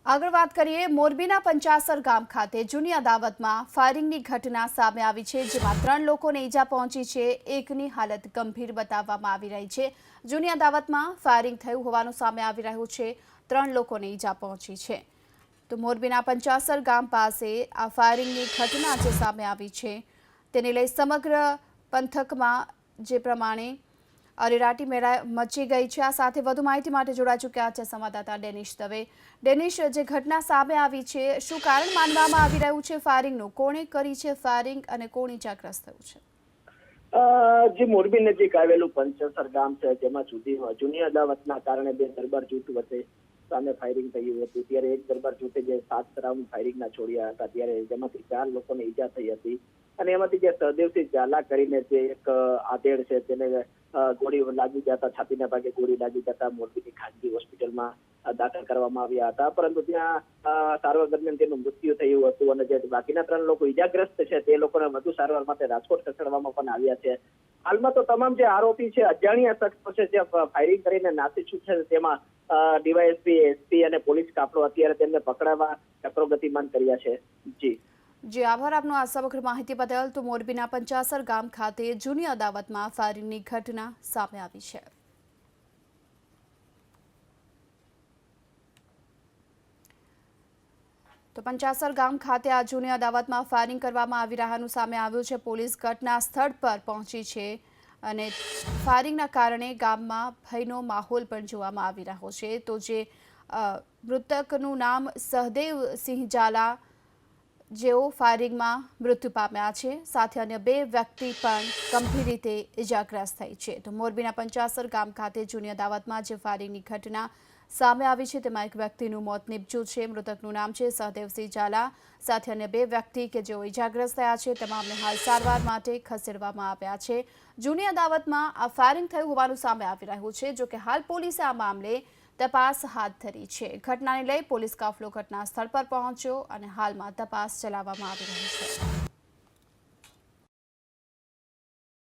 આગળ વાત કરીએ મોરબીના પંચાસર ગામ ખાતે જૂની અદાવતમાં ફાયરિંગની ઘટના સામે આવી છે, જેમાં 3 લોકોને ઈજા પહોંચી છે। એકની હાલત ગંભીર બતાવવામાં આવી રહી છે। જૂની અદાવતમાં ફાયરિંગ થયું હોવાનું સામે આવી રહ્યું છે। 3 લોકોને ઈજા પહોંચી છે। તો મોરબીના પંચાસર ગામ પાસે આ ફાયરિંગની ઘટના જે સામે આવી છે તેને લઈ સમગ્ર પંથકમાં જે પ્રમાણે અરેરાટી મચી ગઈ છે। આ સાથે વધુ માહિતી માટે જોડાઈ ચૂક્યા છે સંવાદદાતા ડેનિશ દવે। ડેનિશ, જે ઘટના સામે આવી છે, શું કારણ માનવામાં આવી રહ્યું છે ફાયરિંગનું? કોણે કરી છે ફાયરિંગ અને કોણ ઈજાગ્રસ્ત થયું છે? જે મોરબી નજીક આવેલું પંચાસર ગામ છે, જેમાં જૂની અદાવતના કારણે બે દરબાર જૂથ વચ્ચે સામે ફાયરિંગ થયું હતું। ત્યારે એક દરબાર જૂથે જે 7 રાઉન્ડ ફાયરિંગના છોડ્યા હતા, ત્યારે જેમાંથી 4 લોકોને ઈજા થઈ હતી અને એમાંથી જે સહદેવસિંહ ઝાલા કરીને જે એક આધેડ છે, તેને ગોળી લાગી જતા, છાતીના ભાગે ગોળી લાગી જતા મોરબીની ખાનગી હોસ્પિટલમાં દાખલ કરવામાં આવ્યા હતા, પરંતુ ત્યાં સારવાર દરમિયાન તેનું મૃત્યુ થયું હતું અને જે બાકીના 3 લોકો ઈજાગ્રસ્ત છે તે લોકોને વધુ સારવાર માટે રાજકોટ ખસેડવામાં પણ આવ્યા છે। હાલમાં તો તમામ જે આરોપી છે, અજાણ્યા શખ્સો છે, જે ફાયરિંગ કરીને નાસી છૂટશે, તેમાં ડીવાયએસપી, એસપી અને પોલીસ કાફલો અત્યારે તેમને પકડાવવા ચક્રો ગતિમાન કર્યા છે। જી આભાર આપનો આ સમગ્ર માહિતી બદલ। તો મોરબીના પંચાસર ગામ ખાતે જૂની અદાવતમાં ફાયરિંગની ઘટના સામે આવી છે। તો પંચાસર ગામ ખાતે આ જૂની અદાવતમાં ફાયરિંગ કરવામાં આવી રહ્યાનું સામે આવ્યું છે। પોલીસ ઘટના સ્થળ પર પહોંચી છે અને ફાયરિંગના કારણે ગામમાં ભયનો માહોલ પણ જોવામાં આવી રહ્યો છે। તો જે મૃતકનું નામ સહદેવસિંહ ઝાલા, જેઓ ફાયરિંગમાં મૃત્યુ પામ્યા છે, સાથે અન્ય 2 વ્યક્તિ પણ ગંભીર રીતે ઇજાગ્રસ્ત થઈ છે। તો મોરબીના પંચાસર ગામ ખાતે જૂની અદાવતમાં જે ફાયરિંગની ઘટના સામે આવી છે તેમાં એક વ્યક્તિનું મોત નીપજ્યું છે। મૃતકનું નામ છે સહદેવસિંહ ઝાલા, સાથે અન્ય 2 વ્યક્તિ કે જેઓ ઇજાગ્રસ્ત થયા છે, તમામને હાલ સારવાર માટે ખસેડવામાં આવ્યા છે। જૂની અદાવતમાં આ ફાયરિંગ થયું હોવાનું સામે આવી રહ્યું છે, જો કે હાલ પોલીસે આ મામલે તપાસ હાથ ધરી છે। ઘટનાને લઈ પોલીસ કાફલો ઘટના સ્થળ પર પહોંચ્યો અને હાલમાં તપાસ ચલાવવામાં આવી રહી છે।